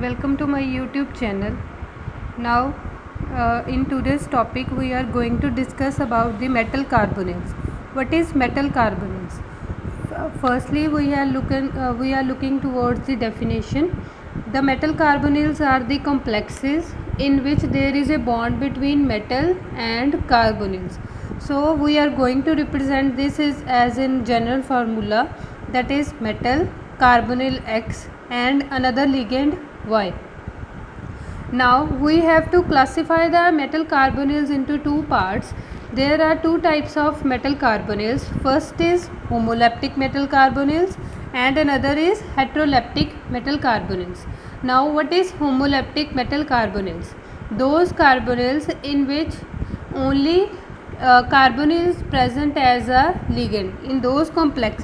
Welcome to my YouTube channel. Now, in today's topic, we are going to discuss about the metal carbonyls. What is metal carbonyls? Firstly, we are looking towards the definition. The metal carbonyls are the complexes in which there is a bond between metal and carbonyls. So we are going to represent this as in general formula, that is metal carbonyl X and another ligand Y. Now we have to classify the metal carbonyls into two parts. There are two types of metal carbonyls. First is homoleptic metal carbonyls and another is heteroleptic metal carbonyls. Now what is homoleptic metal carbonyls? Those carbonyls in which only carbonyl is present as a ligand. In those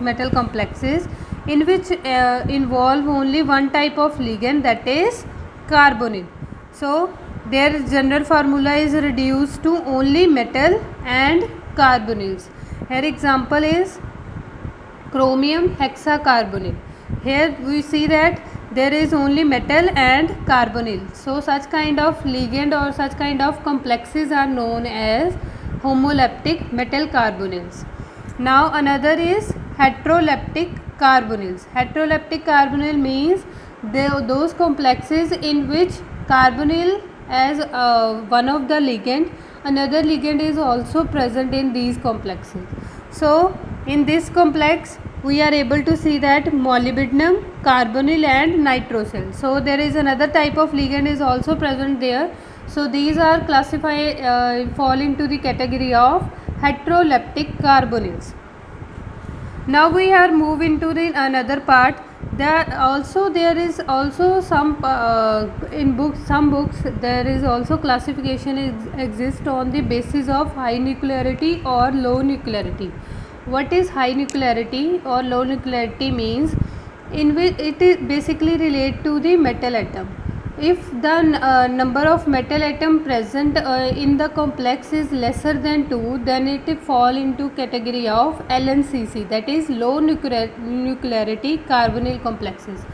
metal complexes in which involve only one type of ligand, that is carbonyl. So their general formula is reduced to only metal and carbonyls. Here example is chromium hexacarbonyl. Here we see that there is only metal and carbonyl. So such kind of ligand or such kind of complexes are known as homoleptic metal carbonyls. Now another is heteroleptic carbonyls. Heteroleptic carbonyl means those complexes in which carbonyl as one of the ligand, another ligand is also present in these complexes. So in this complex we are able to see that molybdenum, carbonyl and nitrosyl. So there is another type of ligand is also present there. So these are classified fall into the category of heteroleptic carbonyls. Now we are move into the another part. There is also some some books there is also classification exists on the basis of high nuclearity or low nuclearity. What is high nuclearity or low nuclearity means? In which it is basically relate to the metal atom. If the number of metal atom present in the complex is lesser than 2, then it fall into category of LNCC, that is low nuclearity carbonyl complexes.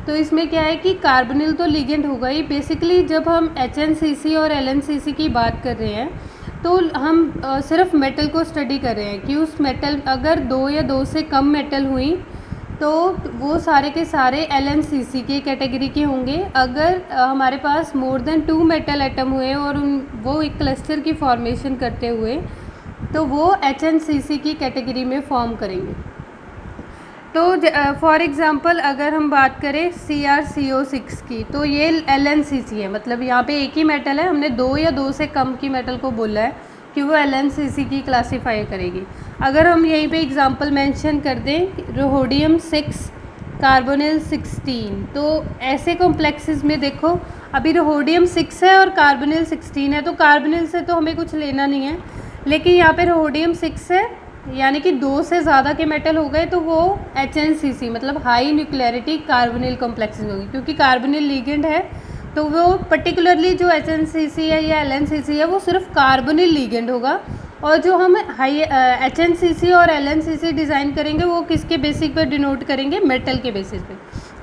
तो इसमें क्या है कि carbonyl तो ligand होगा ही. Basically जब हम HNCC और LNCC की बात कर रहे हैं तो हम सिर्फ मेटल को स्टडी कर रहे हैं कि उस मेटल अगर 2 या 2 से कम मेटल हुई तो वो सारे के सारे LNCC के कैटेगरी के होंगे. अगर हमारे पास मोर देन 2 मेटल एटम हुए और वो एक क्लस्टर की फॉर्मेशन करते हुए तो वो HNCC की कैटेगरी में फॉर्म करेंगे. तो फॉर एग्ज़ाम्पल अगर हम बात करें CrCO6 की तो ये LNCC है. मतलब यहाँ पे एक ही मेटल है, हमने 2 या 2 से कम की मेटल को बोला है कि वो LNCC की क्लासीफाई करेगी. अगर हम यहीं पे एग्जांपल मेंशन कर दें रोहोडियम 6 कार्बोनिल 16, तो ऐसे कॉम्प्लेक्सेस में देखो अभी रोहोडियम 6 है और कार्बोनिल 16 है, तो कार्बोनिल से तो हमें कुछ लेना नहीं है. लेकिन यहाँ पे रोहोडियम 6 है यानी कि 2 से ज़्यादा के मेटल हो गए तो वो HNCC मतलब हाई न्यूक्लियरिटी कार्बोनिल कॉम्प्लेक्सेस होगी. क्योंकि कार्बोनिल लिगेंड है तो वो पर्टिकुलरली जो HNCC है या LNCC है वो सिर्फ कार्बोनिल लिगेंड होगा. और जो हम हाई HNCC और LNCC डिज़ाइन करेंगे वो किसके बेसिस पर डिनोट करेंगे? मेटल के बेसिस पे.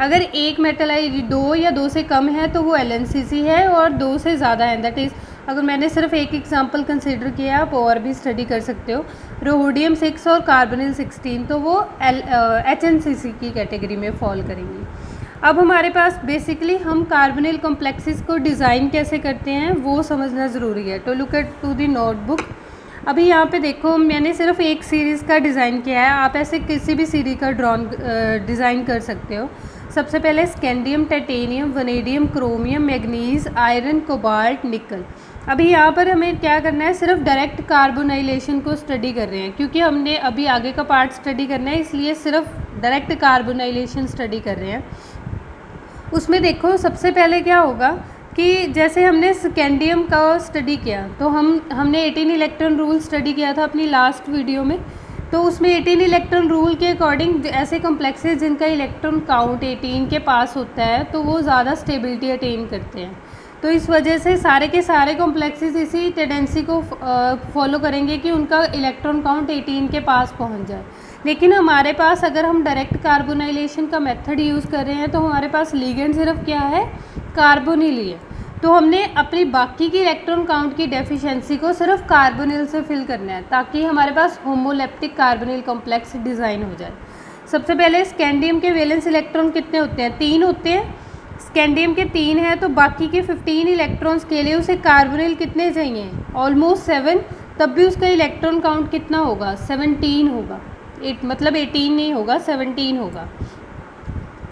अगर एक मेटल है 2 या 2 से कम है तो वो LNCC है और 2 से ज़्यादा है दैट इज़. अगर मैंने सिर्फ एक एग्जांपल कंसीडर किया, आप और भी स्टडी कर सकते हो. रोहोडियम 6 और कार्बोनिल 16 तो वो HNCC की कैटेगरी में फॉल करेंगी. अब हमारे पास बेसिकली हम कार्बोनिल कॉम्प्लेक्सेस को डिज़ाइन कैसे करते हैं वो समझना ज़रूरी है. तो look at to the notebook. अभी यहाँ पे देखो मैंने सिर्फ एक सीरीज़ का डिज़ाइन किया है, आप ऐसे किसी भी सीरीज का डिज़ाइन कर सकते हो. सबसे पहले scandium, titanium, vanadium, chromium, manganese, iron, cobalt, निकल. अभी यहाँ पर हमें क्या करना है? सिर्फ डायरेक्ट कार्बोनाइलेशन को स्टडी कर रहे हैं क्योंकि हमने अभी आगे का पार्ट स्टडी करना है, इसलिए सिर्फ डायरेक्ट कार्बोनाइलेशन स्टडी कर रहे हैं. उसमें देखो सबसे पहले क्या होगा कि जैसे हमने स्कैंडियम का स्टडी किया तो हमने 18 इलेक्ट्रॉन रूल स्टडी किया था अपनी लास्ट वीडियो में. तो उसमें 18 इलेक्ट्रॉन रूल के अकॉर्डिंग ऐसे कॉम्प्लेक्सेस जिनका इलेक्ट्रॉन काउंट 18 के पास होता है तो वो ज़्यादा स्टेबिलिटी अटेन करते हैं. तो इस वजह से सारे के सारे कॉम्प्लेक्सेस इसी टेंडेंसी को फॉलो करेंगे कि उनका इलेक्ट्रॉन काउंट 18 के पास पहुंच जाए. लेकिन हमारे पास अगर हम डायरेक्ट कार्बोनाइलेशन का मेथड यूज़ कर रहे हैं तो हमारे पास लिगेंड सिर्फ क्या है? कार्बोनिल ही है, तो हमने अपनी बाकी की इलेक्ट्रॉन काउंट की डेफिशिएंसी को सिर्फ कार्बोनिल से फिल करना है ताकि हमारे पास होमोलेप्टिक कार्बोनिल कॉम्प्लेक्स डिज़ाइन हो जाए। सबसे पहले स्कैंडियम के वैलेंस इलेक्ट्रॉन कितने होते हैं? 3 होते हैं। स्कैंडियम के 3 हैं, तो बाकी के 15 इलेक्ट्रॉन्स के लिए उसे कार्बोनिल कितने चाहिए? ऑलमोस्ट 7। तब भी उसका इलेक्ट्रॉन काउंट कितना होगा? 17 होगा। मतलब 18 नहीं होगा, 17 होगा।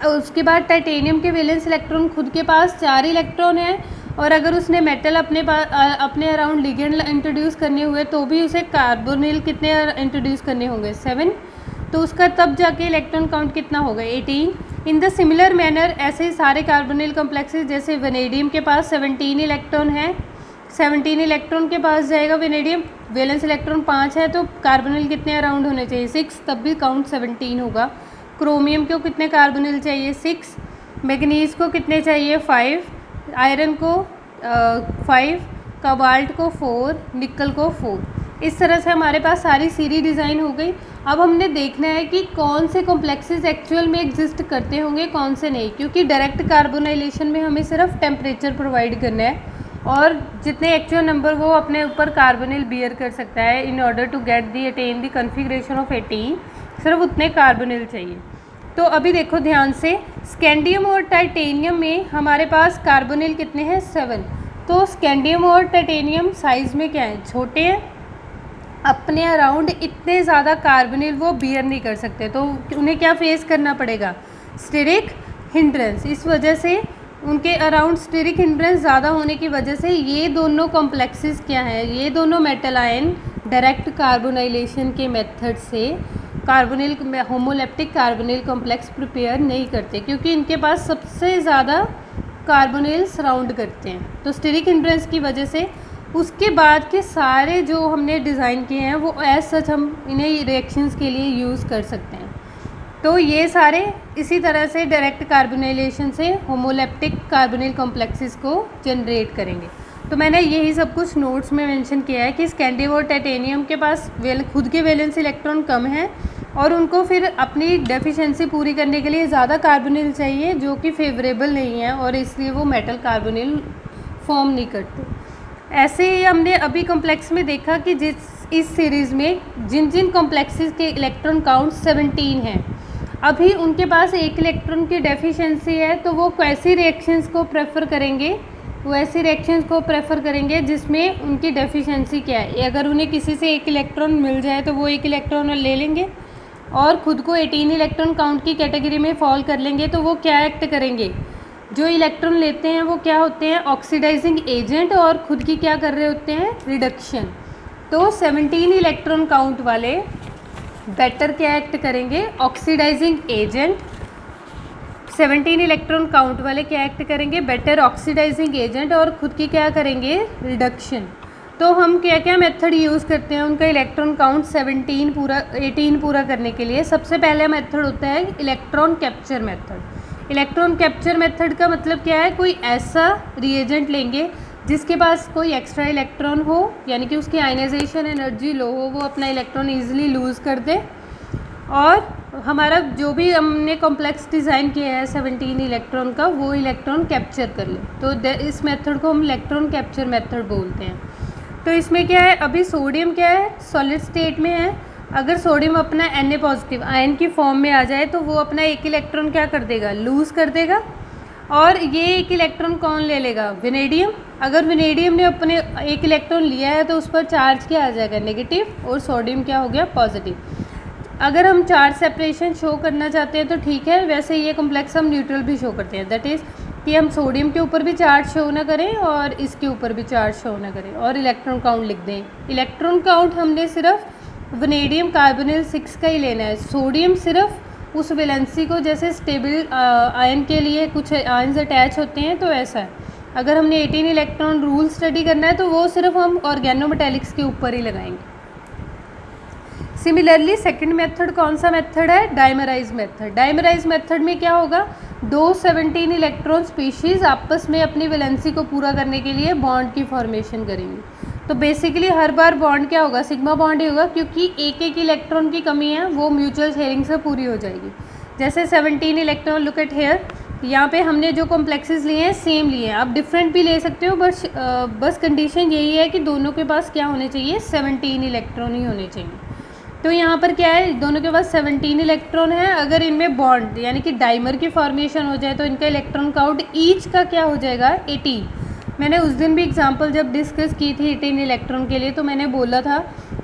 उसके बाद टाइटेनियम के वैलेंस इलेक्ट्रॉन खुद के पास 4 इलेक्ट्रॉन है, और अगर उसने मेटल अपने अराउंड लिगेंड इंट्रोड्यूस करने हुए तो भी उसे कार्बोनिल कितने इंट्रोड्यूस करने होंगे? 7। तो उसका तब जाके इलेक्ट्रॉन काउंट कितना होगा? 18। इन द सिमिलर मैनर ऐसे ही सारे कार्बोनिल कॉम्प्लेक्सेस, जैसे वेनेडियम के पास 17 इलेक्ट्रॉन है, 17 इलेक्ट्रॉन के पास जाएगा वेनेडियम, वैलेंस इलेक्ट्रॉन 5 है, तो कार्बोनिल कितने अराउंड होने चाहिए? 6, तब भी काउंट 17 होगा। क्रोमियम को कितने कार्बोनिल चाहिए? 6। मैग्नीज को कितने चाहिए? 5। आयरन को 5, कोबाल्ट को 4, निकल को 4। इस तरह से हमारे पास सारी सीरीज डिज़ाइन हो गई। अब हमने देखना है कि कौन से कॉम्प्लेक्सेस एक्चुअल में एग्जिस्ट करते होंगे, कौन से नहीं, क्योंकि डायरेक्ट कार्बोनाइलेशन में हमें सिर्फ टेम्परेचर प्रोवाइड करना है, और जितने एक्चुअल नंबर वो अपने ऊपर कार्बोनिल बियर कर सकता है in order to get the attain the configuration of 18, सिर्फ उतने कार्बोनिल चाहिए। तो अभी देखो ध्यान से, स्कैंडियम और टाइटेनियम में हमारे पास कार्बोनिल कितने हैं? 7। तो स्कैंडियम और टाइटेनियम साइज़ में क्या हैं? छोटे हैं, अपने अराउंड इतने ज़्यादा कार्बोनिल वो बियर नहीं कर सकते, तो उन्हें क्या फेस करना पड़ेगा? Steric hindrance. इस वजह से उनके अराउंड स्टेरिक हिंड्रेंस ज़्यादा होने की वजह से ये दोनों कॉम्प्लेक्सेस क्या हैं? ये दोनों मेटल आयन डायरेक्ट कार्बोनाइलेशन के मेथड से carbonyl homoleptic carbonyl complex prepare नहीं करते, क्योंकि इनके पास सबसे ज़्यादा कार्बोनिल सराउंड करते हैं। तो स्टेरिक हिंड्रेंस की वजह से उसके बाद के सारे जो हमने डिज़ाइन किए हैं वो एज सच हम इन्हें रिएक्शंस के लिए यूज़ कर सकते हैं। तो ये सारे इसी तरह से डायरेक्ट कार्बोनाइलेशन से होमोलेप्टिक कार्बोनिल कॉम्प्लेक्सेस को जनरेट करेंगे। तो मैंने यही सब कुछ नोट्स में मेंशन किया है कि स्कैंडियम और टाइटेनियम के पास खुद के वैलेंस इलेक्ट्रॉन कम हैं, और उनको फिर अपनी डेफिशिएंसी पूरी करने के लिए ज़्यादा कार्बोनिल चाहिए, जो कि फेवरेबल नहीं है, और इसलिए वो मेटल कार्बोनिल फॉर्म नहीं करते। ऐसे ही हमने अभी कॉम्प्लेक्स में देखा कि इस सीरीज़ में जिन जिन कॉम्प्लेक्सेस के इलेक्ट्रॉन काउंट 17 हैं, अभी उनके पास एक इलेक्ट्रॉन की डेफिशिएंसी है, तो वो कैसी रिएक्शंस को प्रेफर करेंगे? वो ऐसी रिएक्शंस को प्रेफर करेंगे जिसमें उनकी डेफिशिएंसी क्या है। अगर उन्हें किसी से एक इलेक्ट्रॉन मिल जाए तो वो एक इलेक्ट्रॉन ले लेंगे, और ख़ुद को 18 इलेक्ट्रॉन काउंट की कैटेगरी में फॉल कर लेंगे, तो वो क्या एक्ट करेंगे? जो इलेक्ट्रॉन लेते हैं वो क्या होते हैं? ऑक्सीडाइजिंग एजेंट, और ख़ुद की क्या कर रहे होते हैं? रिडक्शन। तो 17 इलेक्ट्रॉन काउंट वाले बेटर क्या एक्ट करेंगे? Oxidising agent. 17 इलेक्ट्रॉन काउंट वाले क्या एक्ट करेंगे? बेटर ऑक्सीडाइजिंग एजेंट, और ख़ुद की क्या करेंगे? रिडक्शन। तो हम क्या क्या मेथड यूज़ करते हैं उनका इलेक्ट्रॉन काउंट 18 पूरा करने के लिए? सबसे पहला मेथड होता है electron capture method. Electron capture method का मतलब क्या है? कोई ऐसा रिएजेंट लेंगे जिसके पास कोई एक्स्ट्रा इलेक्ट्रॉन हो, यानी कि उसकी आयनाइजेशन एनर्जी लो हो, वो अपना इलेक्ट्रॉन ईजिली लूज़ कर दे, और हमारा जो भी हमने कॉम्प्लेक्स डिज़ाइन किया है 17 इलेक्ट्रॉन का, वो इलेक्ट्रॉन कैप्चर कर ले। तो इस मेथड को हम इलेक्ट्रॉन कैप्चर मेथड बोलते हैं। तो इसमें क्या है, अभी सोडियम क्या है? सॉलिड स्टेट में है। अगर सोडियम अपना Na पॉजिटिव आयन की फॉर्म में आ जाए तो वो अपना एक इलेक्ट्रॉन क्या कर देगा? लूज़ कर देगा। और ये एक इलेक्ट्रॉन कौन ले लेगा? वेनेडियम। अगर वेनेडियम ने अपने एक इलेक्ट्रॉन लिया है तो उस पर चार्ज क्या आ जाएगा? नेगेटिव, और सोडियम क्या हो गया? पॉजिटिव। अगर हम चार्ज सेपरेशन शो करना चाहते हैं तो ठीक है, वैसे ये कॉम्प्लेक्स हम न्यूट्रल भी शो करते हैं, दैट इज़ कि हम सोडियम के ऊपर भी चार्ज शो ना करें और इसके ऊपर भी चार्ज शो ना करें, और इलेक्ट्रॉन काउंट लिख दें। इलेक्ट्रॉन काउंट हमने सिर्फ वेनेडियम कार्बोनिल 6 का ही लेना है। सोडियम सिर्फ उस वैलेंसी को, जैसे स्टेबल आयन के लिए कुछ आयन्स अटैच होते हैं, तो ऐसा है। अगर हमने 18 इलेक्ट्रॉन रूल स्टडी करना है तो वो सिर्फ हम ऑर्गेनोमेटेलिक्स के ऊपर ही लगाएंगे। सिमिलरली सेकंड मेथड कौन सा मेथड है? Dimerise method. डाइमराइज मेथड में क्या होगा? दो 17 इलेक्ट्रॉन स्पीशीज़ आपस में अपनी वैलेंसी को पूरा करने के लिए बॉन्ड की फॉर्मेशन करेंगे। तो बेसिकली हर बार बॉन्ड क्या होगा? सिग्मा बॉन्ड ही होगा, क्योंकि एक एक इलेक्ट्रॉन की कमी है वो म्यूचुअल शेयरिंग से पूरी हो जाएगी। जैसे 17 इलेक्ट्रॉन, लुक एट हेयर, यहाँ पे हमने जो कॉम्प्लेक्सेस लिए हैं सेम लिए हैं, आप डिफरेंट भी ले सकते हो, बस कंडीशन यही है कि दोनों के पास क्या होने चाहिए, 17 इलेक्ट्रॉन ही होने चाहिए। तो यहाँ पर क्या है, दोनों के पास 17 इलेक्ट्रॉन है। अगर इनमें बॉन्ड यानी कि डाइमर की फॉर्मेशन हो जाए तो इनका इलेक्ट्रॉन काउंट ईच का क्या हो जाएगा, 18। मैंने उस दिन भी एग्जांपल जब डिस्कस की थी 18 इलेक्ट्रॉन के लिए, तो मैंने बोला था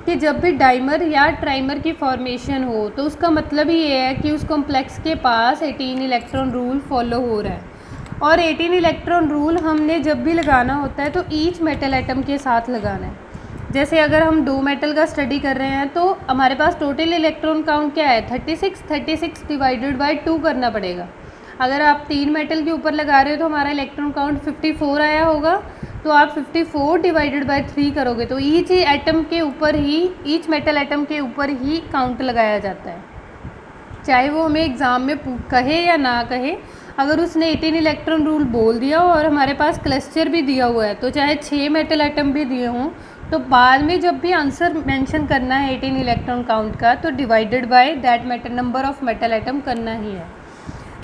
कि जब भी डाइमर या ट्राइमर की फॉर्मेशन हो तो उसका मतलब ही ये है कि उस कॉम्प्लेक्स के पास 18 इलेक्ट्रॉन रूल फॉलो हो रहा है। और 18 इलेक्ट्रॉन रूल हमने जब भी लगाना होता है तो ईच मेटल एटम के साथ लगाना है। जैसे अगर हम 2 मेटल का स्टडी कर रहे हैं तो हमारे पास टोटल इलेक्ट्रॉन काउंट क्या है, 36 डिवाइडेड बाय 2 करना पड़ेगा। अगर आप 3 मेटल के ऊपर लगा रहे हो तो हमारा इलेक्ट्रॉन काउंट 54 आया होगा, तो आप 54 डिवाइडेड बाय 3 करोगे तो ईच एटम के ऊपर ही, ईच मेटल एटम के ऊपर ही काउंट लगाया जाता है, चाहे वो हमें एग्ज़ाम में कहे या ना कहे। अगर उसने 18 इलेक्ट्रॉन रूल बोल दिया और हमारे पास क्लस्टर भी दिया हुआ है, तो चाहे 6 मेटल एटम भी दिए हों, तो बाद में जब भी आंसर मेंशन करना है 18 इलेक्ट्रॉन काउंट का, तो divided by that metal number of metal atom करना ही है।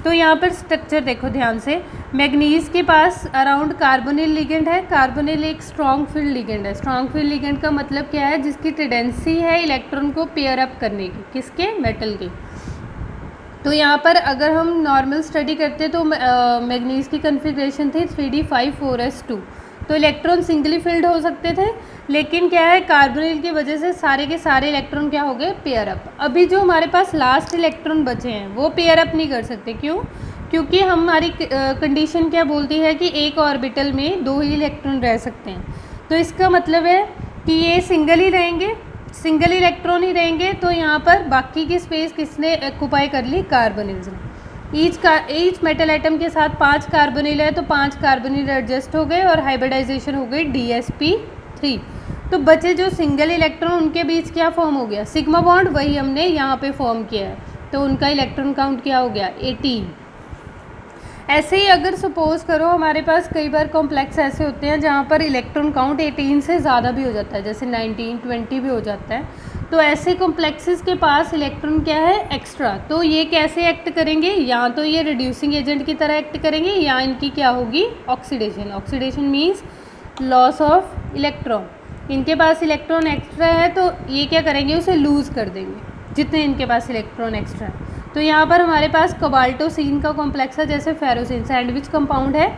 तो यहाँ पर स्ट्रक्चर देखो ध्यान से, मैग्नीज के पास अराउंड कार्बोनिल लिगेंड है। कार्बोनिल एक स्ट्रॉन्ग फील्ड लिगेंड है। स्ट्रॉन्ग फील्ड लिगेंड का मतलब क्या है, जिसकी टेंडेंसी है इलेक्ट्रॉन को पेयर अप करने की, किसके, मेटल के। तो यहाँ पर अगर हम नॉर्मल स्टडी करते तो मैग्नीज की कन्फिग्रेशन थी 3d5 4s2, तो इलेक्ट्रॉन सिंगली फिल्ड हो सकते थे, लेकिन क्या है, कार्बोनिल की वजह से सारे के सारे इलेक्ट्रॉन क्या हो गए, पेयर अप। अभी जो हमारे पास लास्ट इलेक्ट्रॉन बचे हैं वो पेयर अप नहीं कर सकते, क्यों, क्योंकि हमारी कंडीशन क्या बोलती है कि एक ऑर्बिटल में 2 ही इलेक्ट्रॉन रह सकते हैं। तो इसका मतलब है कि ये सिंगल ही रहेंगे, सिंगल इलेक्ट्रॉन ही रहेंगे। तो यहाँ पर बाकी की स्पेस किसने ऑक्युपाई कर ली, कार्बोनिल्स ने। ईच मेटल एटम के साथ 5 कार्बोनिल है, तो 5 कार्बोनिल एडजस्ट हो गए और हाइब्रिडाइजेशन हो गई DsP3। तो बचे जो सिंगल इलेक्ट्रॉन, उनके बीच क्या फॉर्म हो गया, सिग्मा बॉन्ड, वही हमने यहाँ पे फॉर्म किया है। तो उनका इलेक्ट्रॉन काउंट क्या हो गया, 18। ऐसे ही अगर सपोज करो हमारे पास कई बार कॉम्प्लेक्स ऐसे होते हैं जहाँ पर इलेक्ट्रॉन काउंट 18 से ज़्यादा भी हो जाता है, जैसे 19, 20 भी हो जाता है। तो ऐसे कॉम्प्लेक्सेस के पास इलेक्ट्रॉन क्या है, एक्स्ट्रा। तो ये कैसे एक्ट करेंगे, या तो ये रिड्यूसिंग एजेंट की तरह एक्ट करेंगे, या इनकी क्या होगी, oxidation. Oxidation means loss of electron. इनके पास इलेक्ट्रॉन एक्स्ट्रा है तो ये क्या करेंगे, उसे लूज़ कर देंगे जितने इनके पास इलेक्ट्रॉन एक्स्ट्रा है। तो यहाँ पर हमारे पास कोबाल्टोसिन का कॉम्प्लेक्स है, जैसे फेरोसिन, सैंडविच कंपाउंड है।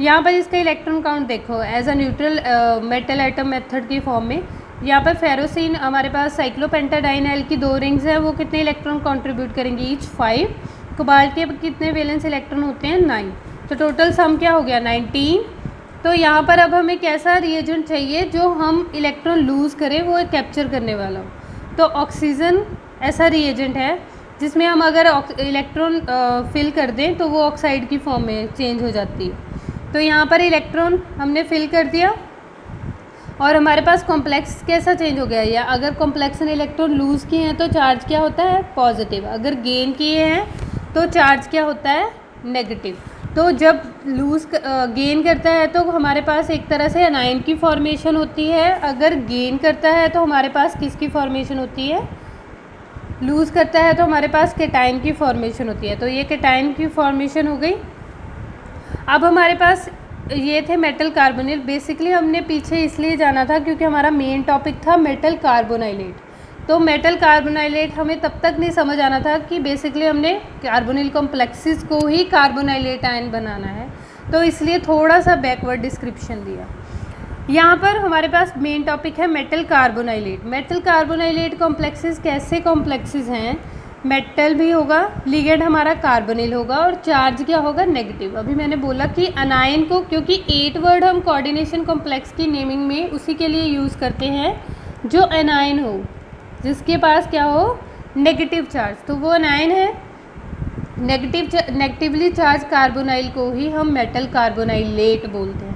यहाँ पर इसका इलेक्ट्रॉन काउंट देखो, as a neutral metal atom method की फॉर्म में। यहाँ पर फेरोसिन हमारे पास साइक्लोपेंटाडाइनल की 2 रिंग्स हैं, वो कितने इलेक्ट्रॉन कंट्रीब्यूट करेंगे, ईच 5। कोबाल्ट के कितने वैलेंस इलेक्ट्रॉन होते हैं, 9। तो टोटल सम क्या हो गया, 19। तो यहाँ पर अब हमें कैसा रिएजेंट चाहिए जो हम इलेक्ट्रॉन लूज़ करें, वो कैप्चर करने वाला हो। तो ऑक्सीजन ऐसा रिएजेंट है जिसमें हम अगर इलेक्ट्रॉन फिल कर दें तो वो ऑक्साइड की फॉर्म में चेंज हो जाती है। तो यहाँ पर इलेक्ट्रॉन हमने फिल कर दिया और हमारे पास कॉम्प्लेक्स कैसा चेंज हो गया, या अगर कॉम्प्लेक्स ने इलेक्ट्रॉन लूज़ किए हैं तो चार्ज क्या होता है, पॉजिटिव। अगर गेन किए हैं तो चार्ज क्या होता है, नेगेटिव। तो जब लूज़ गेन करता है तो हमारे पास एक तरह से एनायन की फॉर्मेशन होती है, अगर गेन करता है तो हमारे पास किसकी फॉर्मेशन होती है, लूज़ करता है तो हमारे पास केटाइन की फॉर्मेशन होती है। तो ये केटाइन की फॉर्मेशन हो गई। अब हमारे पास ये थे मेटल कार्बोनिल। बेसिकली हमने पीछे इसलिए जाना था क्योंकि हमारा मेन टॉपिक था मेटल कार्बोनाइलेट। तो मेटल कार्बोनाइलेट हमें तब तक नहीं समझ आना था कि बेसिकली हमने कार्बोनिल कॉम्प्लेक्सेस को ही कार्बोनाइलेट आयन बनाना है, तो इसलिए थोड़ा सा बैकवर्ड डिस्क्रिप्शन दिया। यहाँ पर हमारे पास मेन टॉपिक है मेटल कार्बोनाइलेट। मेटल कार्बोनाइलेट कॉम्प्लेक्सेस कैसे कॉम्प्लेक्सेस हैं, मेटल भी होगा, लिगेंड हमारा कार्बोनिल होगा और चार्ज क्या होगा, नेगेटिव। अभी मैंने बोला कि अनायन को, क्योंकि 8 वर्ड हम कोऑर्डिनेशन कॉम्प्लेक्स की नेमिंग में उसी के लिए यूज़ करते हैं जो अनायन हो, जिसके पास क्या हो, नेगेटिव चार्ज, तो वो अनायन है। नेगेटिवली चार्ज कार्बोनाइल को ही हम मेटल कार्बोनाइलेट बोलते हैं।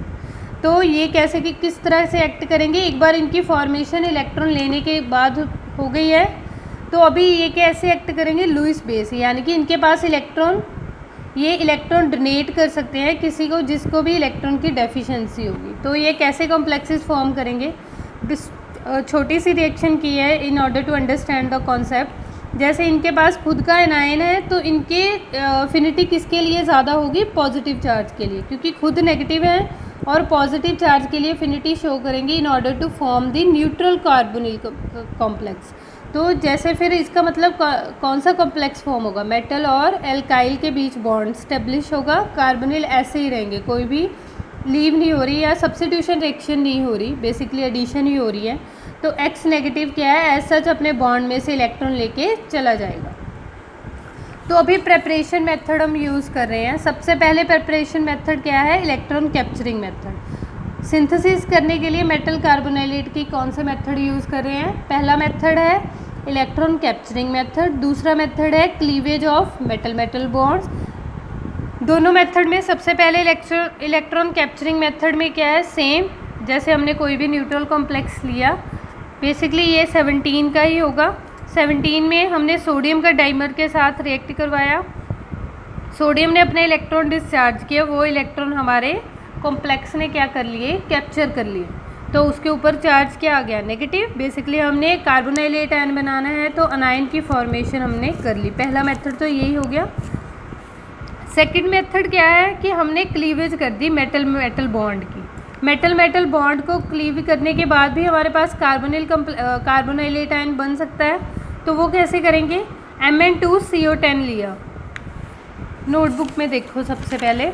तो ये कैसे कि किस तरह से एक्ट करेंगे, एक बार इनकी फॉर्मेशन इलेक्ट्रॉन लेने के बाद हो गई है, तो अभी ये कैसे एक्ट करेंगे, लुईस बेस, यानी कि इनके पास इलेक्ट्रॉन, ये इलेक्ट्रॉन डोनेट कर सकते हैं किसी को जिसको भी इलेक्ट्रॉन की डेफिशिएंसी होगी। तो ये कैसे कॉम्प्लेक्सेस फॉर्म करेंगे, छोटी सी रिएक्शन की है in order to understand the concept. जैसे इनके पास खुद का एनायन है तो इनके एफिनिटी किसके लिए ज़्यादा होगी, पॉजिटिव चार्ज के लिए, क्योंकि खुद नेगेटिव है और पॉजिटिव चार्ज के लिए एफिनिटी शो करेंगे in order to form the neutral carbonyl complex. तो जैसे फिर इसका मतलब कौन सा कॉम्प्लेक्स फॉर्म होगा, मेटल और एल्काइल के बीच बॉन्ड स्टेब्लिश होगा, कार्बोनिल ऐसे ही रहेंगे, कोई भी लीव नहीं हो रही या सब्स्टिट्यूशन रिएक्शन नहीं हो रही, बेसिकली एडिशन ही हो रही है। तो X नेगेटिव क्या है, एज सच अपने बॉन्ड में से इलेक्ट्रॉन लेके चला जाएगा। तो अभी प्रेपरेशन मेथड हम यूज़ कर रहे हैं। सबसे पहले प्रेपरेशन मेथड क्या है, इलेक्ट्रॉन कैप्चरिंग मेथड। सिंथेसिस करने के लिए मेटल कार्बोनाइलेट की कौन से मेथड यूज़ कर रहे हैं, पहला मेथड है इलेक्ट्रॉन कैप्चरिंग मेथड, दूसरा मेथड है cleavage of metal metal bonds. दोनों मेथड में सबसे पहले इलेक्ट्रॉन कैप्चरिंग मेथड में क्या है, सेम जैसे हमने कोई भी न्यूट्रल कॉम्प्लेक्स लिया, बेसिकली ये 17 का ही होगा। 17 में हमने सोडियम का डाइमर के साथ रिएक्ट करवाया, सोडियम ने अपने इलेक्ट्रॉन डिस्चार्ज किया, वो इलेक्ट्रॉन हमारे कॉम्प्लेक्स ने क्या कर लिए, कैप्चर कर लिए। तो उसके ऊपर चार्ज क्या आ गया, नेगेटिव। बेसिकली हमने कार्बोनाइलेट आयन बनाना है तो अनायन की फॉर्मेशन हमने कर ली। पहला मेथड तो यही हो गया। सेकंड मेथड क्या है कि हमने क्लीवेज कर दी मेटल मेटल बॉन्ड की। मेटल मेटल बॉन्ड को क्लीव करने के बाद भी हमारे पास कार्बोनाइलेट आयन बन सकता है। तो वो कैसे करेंगे, Mn2CO10 लिया, नोटबुक में देखो सबसे पहले,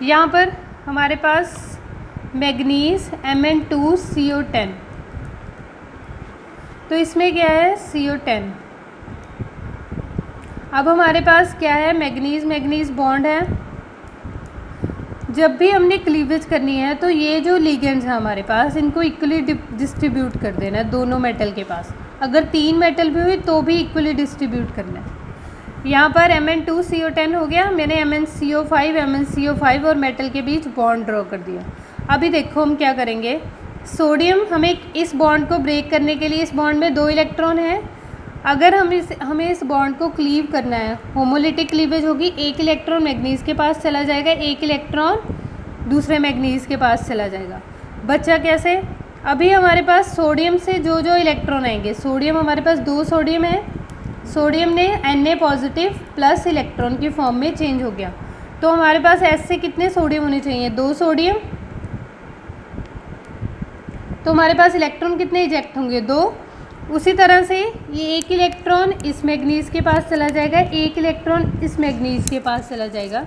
यहाँ पर हमारे पास मैग्नीज Mn2CO10, तो इसमें क्या है CO10। अब हमारे पास क्या है, मैग्नीज मैग्नीज बॉन्ड है। जब भी हमने क्लीवेज करनी है तो ये जो लिगेंड्स हैं हमारे पास, इनको इक्वली डिस्ट्रीब्यूट कर देना है दोनों मेटल के पास। अगर 3 मेटल भी हुई तो भी इक्वली डिस्ट्रीब्यूट करना है। यहाँ पर Mn2CO10 हो गया, मैंने MnCO5 और मेटल के बीच बॉन्ड ड्रॉ कर दिया। अभी देखो हम क्या करेंगे, सोडियम हमें इस बॉन्ड को ब्रेक करने के लिए, इस बॉन्ड में 2 इलेक्ट्रॉन है, अगर हमें इस बॉन्ड को क्लीव करना है, होमोलिटिक क्लीवेज होगी, एक इलेक्ट्रॉन मैग्नीज के पास चला जाएगा, एक इलेक्ट्रॉन दूसरे मैग्नीज के पास चला जाएगा। बचा कैसे, अभी हमारे पास सोडियम से जो जो इलेक्ट्रॉन आएंगे, सोडियम हमारे पास 2 सोडियम है, सोडियम ने Na पॉजिटिव प्लस इलेक्ट्रॉन की फॉर्म में चेंज हो गया। तो हमारे पास S से कितने सोडियम होने चाहिए, 2 सोडियम, तो हमारे पास इलेक्ट्रॉन कितने इजेक्ट होंगे, 2। उसी तरह से ये एक इलेक्ट्रॉन इस मैग्नीज के पास चला जाएगा, एक इलेक्ट्रॉन इस मैग्नीज के पास चला जाएगा,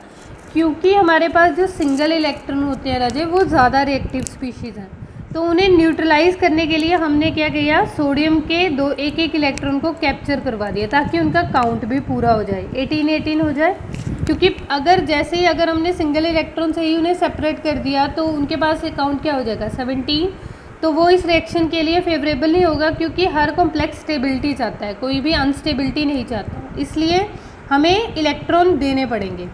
क्योंकि हमारे पास जो सिंगल इलेक्ट्रॉन होते हैं राजे, वो ज़्यादा रिएक्टिव स्पीशीज़ हैं। तो उन्हें न्यूट्रलाइज करने के लिए हमने क्या किया, सोडियम के एक एक इलेक्ट्रॉन को कैप्चर करवा दिया ताकि उनका काउंट भी पूरा हो जाए, 18 हो जाए। क्योंकि जैसे ही अगर हमने सिंगल इलेक्ट्रॉन से ही उन्हें सेपरेट कर दिया तो उनके पास काउंट क्या हो जाएगा, 17। तो वो इस रिएक्शन के लिए फेवरेबल नहीं होगा, क्योंकि हर कॉम्प्लेक्स स्टेबिलिटी चाहता है, कोई भी अनस्टेबिलिटी नहीं चाहता, इसलिए हमें इलेक्ट्रॉन देने पड़ेंगे।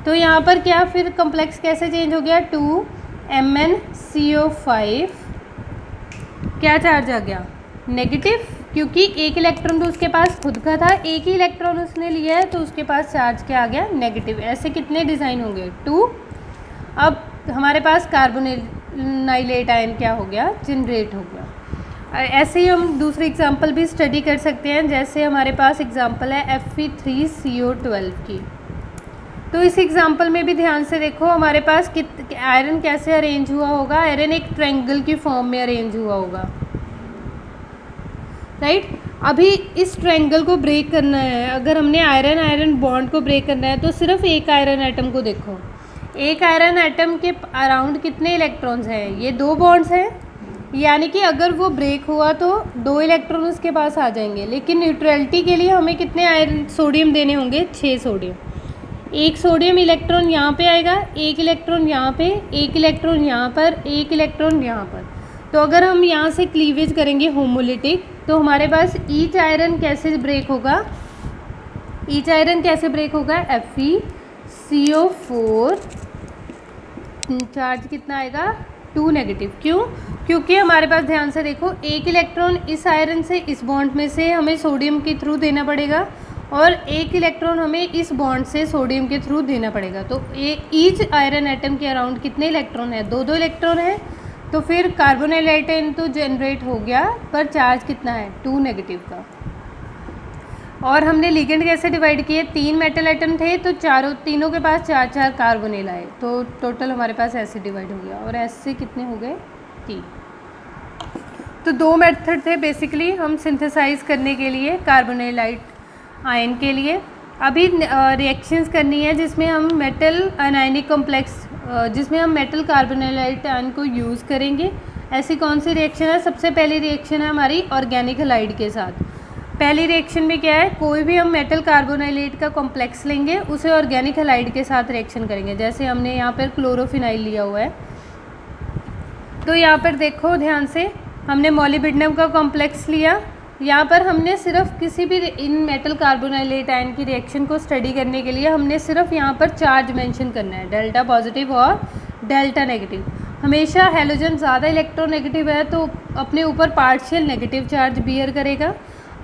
तो यहाँ पर क्या फिर कॉम्प्लेक्स कैसे चेंज हो गया, 2MnCO5, क्या चार्ज आ गया, नेगेटिव, क्योंकि एक इलेक्ट्रॉन तो उसके पास खुद का था, एक ही इलेक्ट्रॉन उसने लिया है तो उसके पास चार्ज क्या आ गया, नेगेटिव। ऐसे कितने डिज़ाइन होंगे, 2। अब हमारे पास कार्बोनाइलेट आयन क्या हो गया, जनरेट हो गया। ऐसे ही हम दूसरी एग्जांपल भी स्टडी कर सकते हैं, जैसे हमारे पास एग्जांपल है Fe3CO12 की। तो इस एग्जांपल में भी ध्यान से देखो, हमारे पास आयरन कैसे अरेंज हुआ होगा, आयरन एक ट्रायंगल की फॉर्म में अरेंज हुआ होगा, राइट। अभी इस ट्रायंगल को ब्रेक करना है, अगर हमने आयरन आयरन बॉन्ड को ब्रेक करना है तो सिर्फ एक आयरन एटम को देखो, एक आयरन एटम के अराउंड कितने इलेक्ट्रॉन्स हैं, ये 2 बॉन्ड्स हैं, यानी कि अगर वो ब्रेक हुआ तो 2 इलेक्ट्रॉन उसके पास आ जाएंगे। लेकिन न्यूट्रलिटी के लिए हमें कितने आयरन सोडियम देने होंगे, 6 सोडियम। एक सोडियम इलेक्ट्रॉन यहाँ पे आएगा, एक इलेक्ट्रॉन यहाँ पे, एक इलेक्ट्रॉन यहाँ पर, एक इलेक्ट्रॉन यहाँ पर। तो अगर हम यहाँ से क्लीवेज करेंगे होमोलिटिक, तो हमारे पास ईच आयरन कैसे ब्रेक होगा, ईच आयरन कैसे ब्रेक होगा, FeCO4, चार्ज कितना आएगा, 2 नेगेटिव। क्यों, क्योंकि हमारे पास ध्यान से देखो, एक इलेक्ट्रॉन इस आयरन से इस बॉन्ड में से हमें सोडियम के थ्रू देना पड़ेगा और एक इलेक्ट्रॉन हमें इस बॉन्ड से सोडियम के थ्रू देना पड़ेगा। तो ईच आयरन एटम के अराउंड कितने इलेक्ट्रॉन है, 2 इलेक्ट्रॉन है। तो फिर कार्बोनाइल आयन तो जनरेट हो गया, पर चार्ज कितना है 2 नेगेटिव का। और हमने लिगेंड कैसे डिवाइड किए, 3 मेटल आइटम थे तो तीनों के पास 4 कार्बोनिल आए, तो टोटल हमारे पास ऐसे डिवाइड हो गया। और ऐसे कितने हो गए 3। तो 2 मेथड थे बेसिकली हम सिंथेसाइज करने के लिए कार्बोनिल आयन के लिए। अभी रिएक्शंस करनी है जिसमें हम मेटल अनायनिक कॉम्प्लेक्स जिसमें हम मेटल कार्बोनिल आयन को यूज़ करेंगे। ऐसी कौन सी रिएक्शन है, सबसे पहली रिएक्शन है हमारी ऑर्गेनिक हैलाइड के साथ। पहली रिएक्शन में क्या है, कोई भी हम मेटल कार्बोनाइलेट का कॉम्प्लेक्स लेंगे, उसे ऑर्गेनिक हैलाइड के साथ रिएक्शन करेंगे। जैसे हमने यहाँ पर क्लोरोफिनाइल लिया हुआ है, तो यहाँ पर देखो ध्यान से, हमने मोलिब्डेनम का कॉम्प्लेक्स लिया। यहाँ पर हमने सिर्फ किसी भी इन मेटल कार्बोनाइलेट आयन की रिएक्शन को स्टडी करने के लिए हमने सिर्फ यहाँ पर चार्ज मेंशन करना है, डेल्टा पॉजिटिव और डेल्टा नेगेटिव। हमेशा हैलोजन ज़्यादा इलेक्ट्रोनेगेटिव है तो अपने ऊपर पार्शियल नेगेटिव चार्ज बियर करेगा,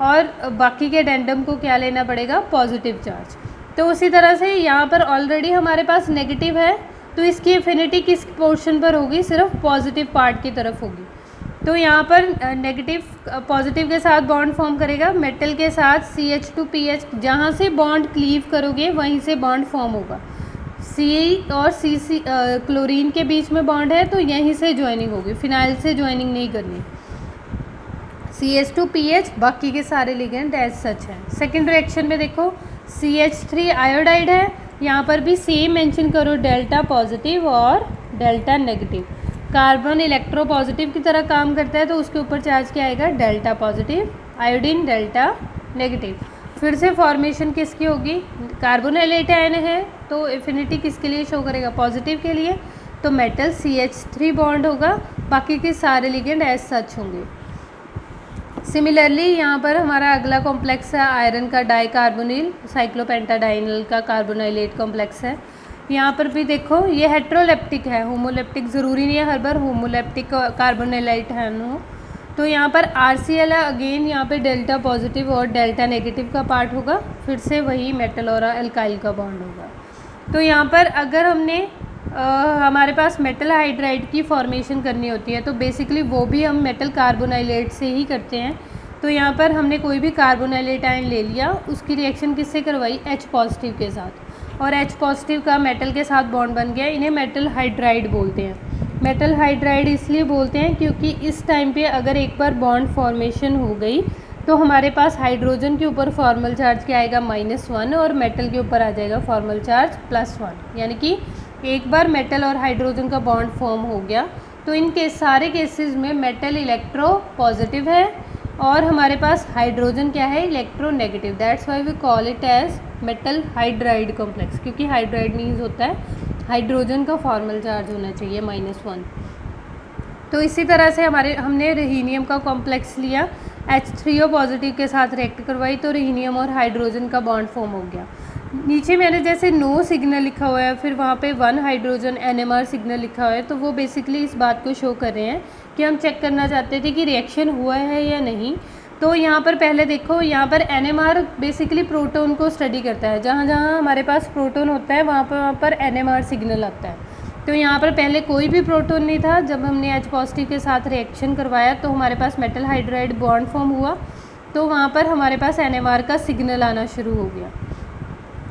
और बाकी के एडेंडम को क्या लेना पड़ेगा, पॉजिटिव चार्ज। तो उसी तरह से यहाँ पर ऑलरेडी हमारे पास नेगेटिव है, तो इसकी एफिनिटी किस पोर्शन पर होगी, सिर्फ पॉजिटिव पार्ट की तरफ होगी। तो यहाँ पर नेगेटिव पॉजिटिव के साथ बॉन्ड फॉर्म करेगा, मेटल के साथ CH2PH, जहाँ से बॉन्ड क्लीव करोगे वहीं से बॉन्ड फॉर्म होगा। C और CC क्लोरीन के बीच में बॉन्ड है तो यहीं से ज्वाइनिंग होगी, फिनाइल से ज्वाइनिंग नहीं करनी। CH2PH, बाकी के सारे लिगेंड एज सच हैं। सेकेंड रिएक्शन में देखो CH3 आयोडाइड है, यहाँ पर भी सेम मेंशन करो, डेल्टा पॉजिटिव और delta negative. Carbon electro positive की तरह काम करता है तो उसके ऊपर चार्ज क्या आएगा, delta positive, iodine delta negative. फिर से फॉर्मेशन किसकी होगी, कार्बोनाइलेट आयन है तो एफिनिटी किसके लिए शो करेगा, पॉजिटिव के लिए, तो मेटल CH3 बॉन्ड होगा, बाकी के सारे लिगेंड एज सच होंगे। सिमिलरली यहाँ पर हमारा अगला कॉम्प्लेक्स है आयरन का डाइकार्बोनिल साइक्लोपेंटाडाइनल का कार्बोनाइलेट कॉम्प्लेक्स है। यहाँ पर भी देखो ये हेट्रोलेप्टिक है, होमोलेप्टिक ज़रूरी नहीं है हर बार होमोलेप्टिक कार्बोनाइलेट आयन हो। तो यहाँ पर RCl है, अगेन यहाँ पे डेल्टा पॉजिटिव और डेल्टा नेगेटिव का पार्ट होगा, फिर से वही मेटल और एल्काइल का बॉन्ड होगा। तो यहाँ पर अगर हमने हमारे पास मेटल हाइड्राइड की फॉर्मेशन करनी होती है तो बेसिकली वो भी हम मेटल कार्बोनाइलेट से ही करते हैं। तो यहाँ पर हमने कोई भी कार्बोनाइलेट आयन ले लिया, उसकी रिएक्शन किससे करवाई, H पॉजिटिव के साथ, और H पॉजिटिव का मेटल के साथ बॉन्ड बन गया, इन्हें मेटल हाइड्राइड बोलते हैं। मेटल हाइड्राइड इसलिए बोलते हैं क्योंकि इस टाइम पे अगर एक बार बॉन्ड फॉर्मेशन हो गई तो हमारे पास हाइड्रोजन के ऊपर फॉर्मल चार्ज क्या आएगा, -1, और मेटल के ऊपर आ जाएगा फॉर्मल चार्ज +1। यानी कि एक बार मेटल और हाइड्रोजन का बॉन्ड फॉर्म हो गया तो इनके सारे केसेस में मेटल इलेक्ट्रो पॉजिटिव है और हमारे पास हाइड्रोजन क्या है, electronegative. That's why we call it as metal hydride complex, क्योंकि हाइड्राइड मीन्स होता है हाइड्रोजन का फॉर्मल चार्ज होना चाहिए -1। तो इसी तरह से हमने रिहीनियम का कॉम्प्लेक्स लिया, H3O पॉजिटिव के साथ रिएक्ट करवाई तो रिहीनियम और हाइड्रोजन का बॉन्ड फॉर्म हो गया। नीचे मैंने जैसे नो सिग्नल लिखा हुआ है, फिर वहाँ पे 1 हाइड्रोजन NMR सिग्नल लिखा हुआ है, तो वो बेसिकली इस बात को शो कर रहे हैं कि हम चेक करना चाहते थे कि रिएक्शन हुआ है या नहीं। तो यहाँ पर पहले देखो, यहाँ पर NMR बेसिकली प्रोटोन को स्टडी करता है, जहाँ जहाँ हमारे पास प्रोटोन होता है वहाँ पर NMR सिग्नल आता है। तो यहाँ पर पहले कोई भी प्रोटोन नहीं था, जब हमने H पॉजिटिव के साथ रिएक्शन करवाया तो हमारे पास मेटल हाइड्राइड बॉन्ड फॉर्म हुआ, तो वहाँ पर हमारे पास NMR का सिग्नल आना शुरू हो गया।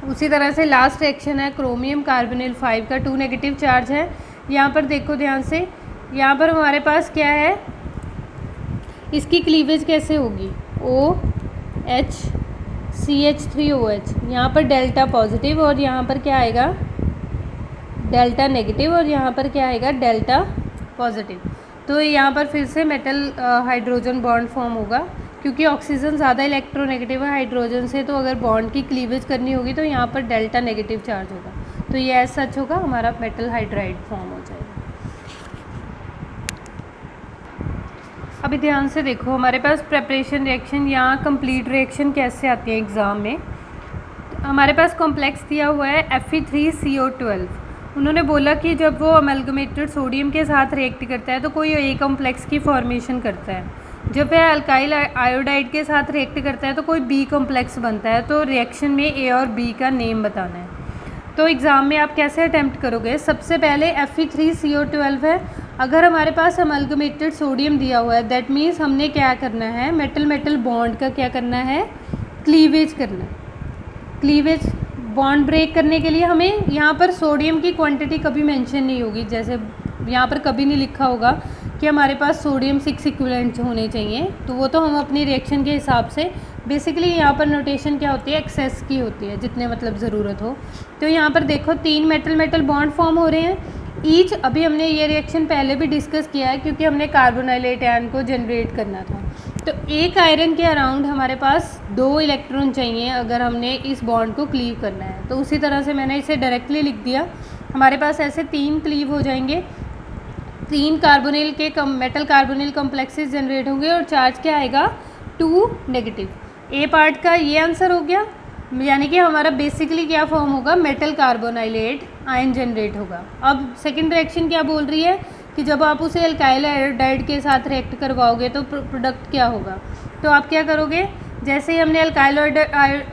उसी तरह से लास्ट रिएक्शन है क्रोमियम कार्बोनिल 5 का 2 नेगेटिव चार्ज है। यहाँ पर देखो ध्यान से, यहाँ पर हमारे पास क्या है, इसकी क्लीवेज कैसे होगी, OH CH3OH, यहाँ पर डेल्टा पॉजिटिव और यहाँ पर क्या आएगा, डेल्टा नेगेटिव, और यहाँ पर क्या आएगा, डेल्टा पॉजिटिव। तो यहाँ पर फिर से मेटल हाइड्रोजन बॉन्ड फॉर्म होगा, क्योंकि ऑक्सीजन ज़्यादा इलेक्ट्रोनेगेटिव है हाइड्रोजन से, तो अगर बॉन्ड की क्लीवेज करनी होगी तो यहाँ पर डेल्टा नेगेटिव चार्ज होगा, तो ये ऐसा सच होगा, हमारा मेटल हाइड्राइड फॉर्म हो जाएगा। अभी ध्यान से देखो, हमारे पास प्रेपरेशन रिएक्शन या कंप्लीट रिएक्शन कैसे आती है एग्ज़ाम में। हमारे पास कॉम्प्लेक्स दिया हुआ है Fe3CO12। उन्होंने बोला कि जब वो अमेलगमेटेड सोडियम के साथ रिएक्ट करता है तो कोई ए कॉम्प्लेक्स की फॉर्मेशन करता है, जब वह अल्काइल आयोडाइड के साथ रिएक्ट करता है तो कोई बी कॉम्प्लेक्स बनता है। तो रिएक्शन में ए और बी का नेम बताना है। तो एग्ज़ाम में आप कैसे अटैम्प्ट करोगे, सबसे पहले Fe3CO12 है, अगर हमारे पास अमलगमेटेड सोडियम दिया हुआ है, दैट मीन्स हमने क्या करना है, मेटल मेटल बॉन्ड का क्या करना है, क्लीवेज करना है। क्लीवेज बॉन्ड ब्रेक करने के लिए हमें यहाँ पर सोडियम की क्वांटिटी कभी मेंशन नहीं होगी, जैसे यहाँ पर कभी नहीं लिखा होगा कि हमारे पास सोडियम 6 इक्विवेलेंट होने चाहिए, तो वो तो हम अपनी रिएक्शन के हिसाब से, बेसिकली यहाँ पर नोटेशन क्या होती है, एक्सेस की होती है, जितने मतलब ज़रूरत हो। तो यहाँ पर देखो 3 मेटल मेटल बॉन्ड फॉर्म हो रहे हैं ईच। अभी हमने ये रिएक्शन पहले भी डिस्कस किया है क्योंकि हमने कार्बोनाइलेट आयन को जनरेट करना था। तो एक आयरन के अराउंड हमारे पास 2 इलेक्ट्रॉन चाहिए अगर हमने इस बॉन्ड को क्लीव करना है। तो उसी तरह से मैंने इसे डायरेक्टली लिख दिया, हमारे पास ऐसे 3 क्लीव हो जाएंगे, 3 कार्बोनिल के मेटल कार्बोनिल कॉम्प्लेक्सेस जनरेट होंगे और चार्ज क्या आएगा, 2 नेगेटिव। ए पार्ट का ये आंसर हो गया, यानी कि हमारा बेसिकली क्या फॉर्म होगा, मेटल कार्बोनाइलेट आयन जनरेट होगा। अब सेकंड रिएक्शन क्या बोल रही है कि जब आप उसे अल्काइल आयोडाइड के साथ रिएक्ट करवाओगे तो प्रोडक्ट क्या होगा। तो आप क्या करोगे, जैसे ही हमने अल्काइल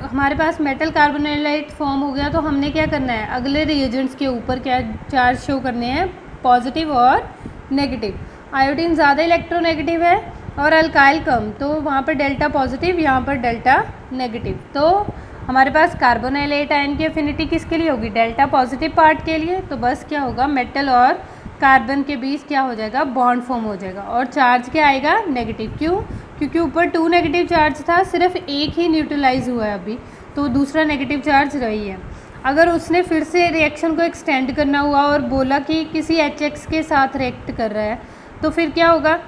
हमारे पास मेटल कार्बोनाइलेट फॉर्म हो गया, तो हमने क्या करना है, अगले रिएजेंट्स के ऊपर क्या चार्ज शो करने हैं, पॉजिटिव और नेगेटिव। आयोडीन ज़्यादा इलेक्ट्रोनेगेटिव है और अल्काइल कम, तो वहाँ पर डेल्टा पॉजिटिव, यहाँ पर डेल्टा नेगेटिव। तो हमारे पास कार्बोनाइलेट आयन की एफिनिटी किसके लिए होगी, डेल्टा पॉजिटिव पार्ट के लिए। तो बस क्या होगा, मेटल और कार्बन के बीच क्या हो जाएगा, बॉन्ड फॉर्म हो जाएगा और चार्ज क्या आएगा, नेगेटिव। क्यों, क्योंकि ऊपर 2 नेगेटिव चार्ज था, सिर्फ एक ही न्यूट्रलाइज हुआ है अभी, तो दूसरा नेगेटिव चार्ज रही है। अगर उसने फिर से रिएक्शन को एक्सटेंड करना हुआ और बोला कि किसी HX के साथ रिएक्ट कर रहा है, तो फिर क्या होगा,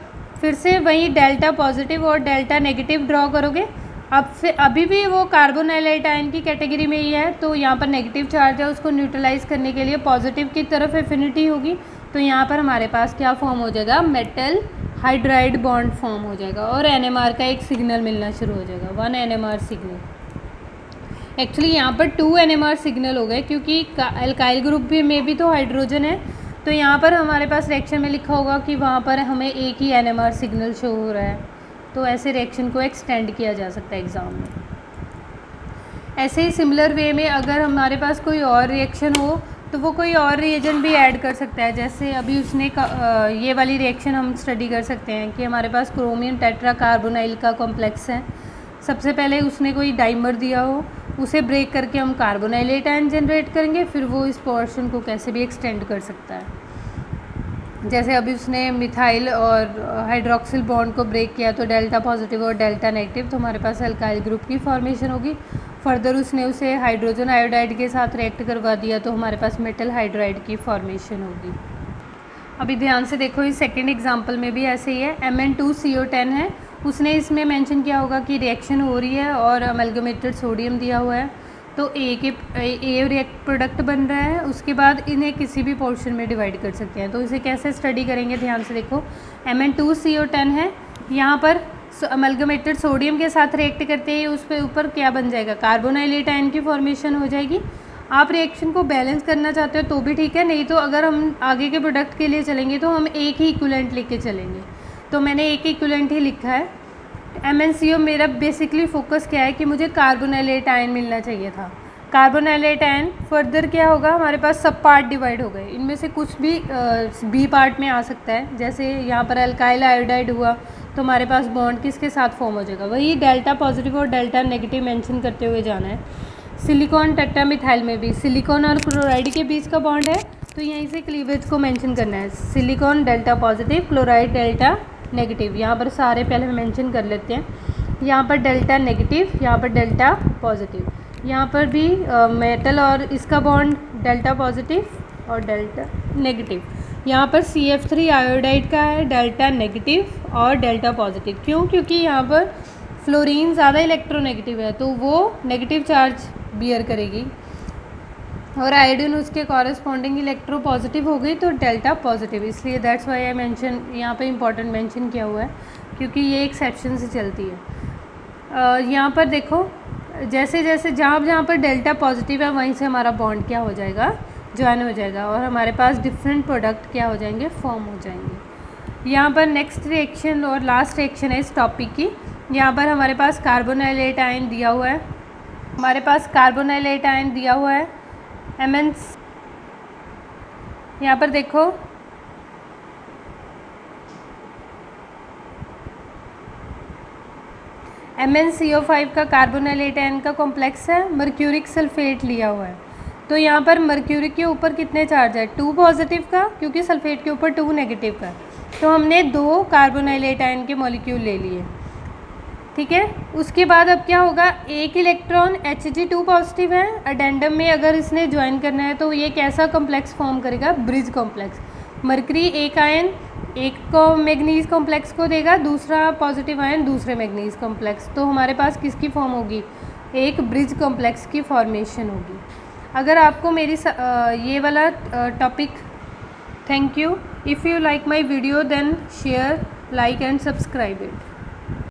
फिर से वही डेल्टा पॉजिटिव और डेल्टा नेगेटिव ड्रॉ करोगे। अब फिर अभी भी वो कार्बोनाइलेट आयन की कैटेगरी में ही है, तो यहाँ पर नेगेटिव चार्ज है, उसको न्यूट्रलाइज करने के लिए पॉजिटिव की तरफ एफिनिटी होगी, तो यहाँ पर हमारे पास क्या फॉर्म हो जाएगा, मेटल हाइड्राइड बॉन्ड फॉर्म हो जाएगा और NMR का एक सिग्नल मिलना शुरू हो जाएगा, 1 NMR सिग्नल। एक्चुअली यहाँ पर 2 NMR सिग्नल हो गए क्योंकि अल्काइल ग्रुप में भी तो हाइड्रोजन है, तो यहाँ पर हमारे पास रिएक्शन में लिखा होगा कि वहाँ पर हमें एक ही NMR सिग्नल शो हो रहा है, तो ऐसे रिएक्शन को एक्सटेंड किया जा सकता है एग्ज़ाम में। ऐसे ही सिमिलर वे में अगर हमारे पास कोई और रिएक्शन हो तो वो कोई और रिएजेंट भी ऐड कर सकता है। जैसे अभी उसने ये वाली रिएक्शन हम स्टडी कर सकते हैं कि हमारे पास क्रोमियम टेट्रा कार्बोनाइल का कॉम्प्लेक्स है, सबसे पहले उसने कोई डाइमर दिया हो, उसे ब्रेक करके हम कार्बोनाइलेट आयन जनरेट करेंगे, फिर वो इस पोर्शन को कैसे भी एक्सटेंड कर सकता है। जैसे अभी उसने मिथाइल और हाइड्रोक्सिल बॉन्ड को ब्रेक किया तो डेल्टा पॉजिटिव और डेल्टा नेगेटिव, तो हमारे पास अल्काइल ग्रुप की फॉर्मेशन होगी। फर्दर उसने उसे हाइड्रोजन आयोडाइड के साथ रिएक्ट करवा दिया तो हमारे पास मेटल हाइड्राइड की फॉर्मेशन होगी। अभी ध्यान से देखो, इस सेकेंड एग्जाम्पल में भी ऐसे ही है, Mn2CO10 है, उसने इसमें मेंशन किया होगा कि रिएक्शन हो रही है और अमलगमेटेड सोडियम दिया हुआ है, तो ए रिएक्ट प्रोडक्ट बन रहा है, उसके बाद इन्हें किसी भी पोर्शन में डिवाइड कर सकते हैं। तो इसे कैसे स्टडी करेंगे, ध्यान से देखो, Mn2CO10 है, यहाँ पर अमलगमेटेड सोडियम के साथ रिएक्ट करते ही उस पर ऊपर क्या बन जाएगा, कार्बोनाइलेट आयन की फॉर्मेशन हो जाएगी। आप रिएक्शन को बैलेंस करना चाहते हो तो भी ठीक है, नहीं तो अगर हम आगे के प्रोडक्ट के लिए चलेंगे तो हम एक ही इक्विवेलेंट लिख के चलेंगे, तो मैंने एक इक्विवेलेंट ही लिखा है। MnCO मेरा बेसिकली फोकस क्या है कि मुझे कार्बोनाइलेट आयन मिलना चाहिए था। कार्बोनाइलेट आयन फर्दर क्या होगा, हमारे पास सब पार्ट डिवाइड हो गए, इनमें से कुछ भी बी पार्ट में आ सकता है। जैसे यहाँ पर अल्काइल आयोडाइड हुआ तो हमारे पास बॉन्ड किसके साथ फॉर्म हो जाएगा, वही डेल्टा पॉजिटिव और डेल्टा नेगेटिव मेंशन करते हुए जाना है। सिलिकॉन टेट्रामिथाइल में भी सिलिकॉन और क्लोराइड के बीच का बॉन्ड है, तो यहीं से क्लीवेज को मेंशन करना है, silicon delta positive, chloride delta negative. यहाँ पर सारे पहले मेंशन कर लेते हैं, यहाँ पर डेल्टा नेगेटिव, यहाँ पर डेल्टा पॉजिटिव, यहाँ पर भी मेटल और इसका बॉन्ड डेल्टा पॉजिटिव और डेल्टा नेगेटिव। यहाँ पर CF3 आयोडाइड का है डेल्टा नेगेटिव और डेल्टा पॉजिटिव। क्यों, क्योंकि यहाँ पर फ्लोरीन ज़्यादा इलेक्ट्रोनेगेटिव है तो वो नेगेटिव चार्ज बियर करेगी और आयोडीन उसके कॉरेस्पॉन्डिंग इलेक्ट्रो पॉजिटिव हो गई तो डेल्टा पॉजिटिव, इसलिए दैट्स वाई आई मेंशन यहाँ पे इंपॉर्टेंट मेंशन किया हुआ है क्योंकि ये एक्सेप्शन से चलती है। यहाँ पर देखो, जैसे जैसे जहाँ पर डेल्टा पॉजिटिव है वहीं से हमारा बॉन्ड क्या हो जाएगा, ज्वाइन हो जाएगा और हमारे पास डिफरेंट प्रोडक्ट क्या हो जाएंगे, फॉर्म हो जाएंगे। यहाँ पर नेक्स्ट रिएक्शन और लास्ट रिएक्शन है इस टॉपिक की। यहाँ पर हमारे पास कार्बोनाइलेट आयन दिया हुआ है, हमारे पास कार्बोनाइलेट आयन दिया हुआ है यहाँ पर देखो MnCO5 का कार्बोनाइल एटायन का कॉम्प्लेक्स है, मर्क्यूरिक सल्फेट लिया हुआ है। तो यहाँ पर मर्क्यूरिक के ऊपर कितने चार्ज है, 2 पॉजिटिव का, क्योंकि सल्फेट के ऊपर 2 नेगेटिव का। तो हमने 2 कार्बोनाइल एटायन के मॉलिक्यूल ले लिए, ठीक है। उसके बाद अब क्या होगा, एक इलेक्ट्रॉन Hg2 पॉजिटिव है, अडेंडम में अगर इसने ज्वाइन करना है तो ये कैसा कॉम्प्लेक्स फॉर्म करेगा, ब्रिज कॉम्प्लेक्स। मरकरी एक आयन एक को मैग्नीज कॉम्प्लेक्स को देगा, दूसरा पॉजिटिव आयन दूसरे मैग्नीज कॉम्प्लेक्स। तो हमारे पास किसकी फॉर्म होगी, एक ब्रिज कॉम्प्लेक्स की फॉर्मेशन होगी। अगर आपको मेरी ये वाला topic, thank you. If you like my video then share, like and subscribe it.